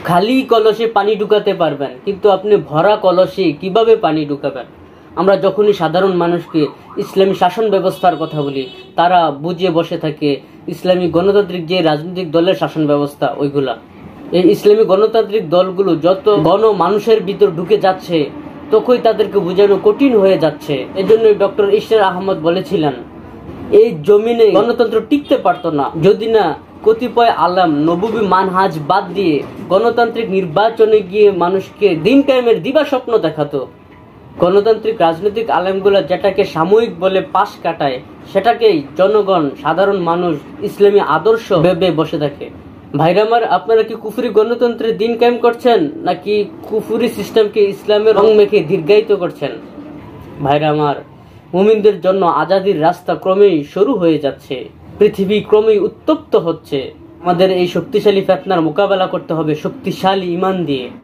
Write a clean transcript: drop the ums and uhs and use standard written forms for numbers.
খালি কলসে পানি ঢুকাতে পারবেন, কিন্তু আপনি ভরা কলসে কিভাবে পানি ঢুকাবেন? আমরা যখনই সাধারণ মানুষকে ইসলামী শাসন ব্যবস্থার কথা বলি, তারা বুঝিয়ে বসে থাকে ইসলামী গণতান্ত্রিক যে রাজনৈতিক দলের শাসন ব্যবস্থা ওইগুলা। এই ইসলামী গণতান্ত্রিক দলগুলো যত মানুষের ভিতর ঢুকে যাচ্ছে, তখনই তাদেরকে বোঝানো কঠিন হয়ে যাচ্ছে। এজন্যই ডক্টর ইশরাক আহমদ বলেছিলেন, এই জমিনে গণতন্ত্র টিকতে পারতো না যদি না কতিপয় আলেম নববী মানহাজ বাদ দিয়ে গণতান্ত্রিক নির্বাচনে গিয়ে মানুষকে দিন কায়েমের দিবা স্বপ্ন দেখাতো। গণতান্ত্রিক রাজনৈতিক আলেমগুলা যেটাকে সাময়িক বলে পাশ কাটায়, সেটাকেই জনগণ সাধারণ মানুষ ইসলামী আদর্শ ভেবে বসে থাকে। ভাইরা আমার, আপনারা কি কুফরি গণতন্ত্রের দিন কায়েম করছেন, নাকি কুফরি সিস্টেমকে ইসলামের রং মেখে দীর্ঘায়িত করছেন? ভাইরা আমার, মুমিনদের জন্য আজাদির রাস্তা ক্রমেই শুরু হয়ে যাচ্ছে, পৃথিবী ক্রমেই উত্তপ্ত হচ্ছে। আমাদের এই শক্তিশালী ফিতনার মোকাবেলা করতে হবে শক্তিশালী ঈমান দিয়ে।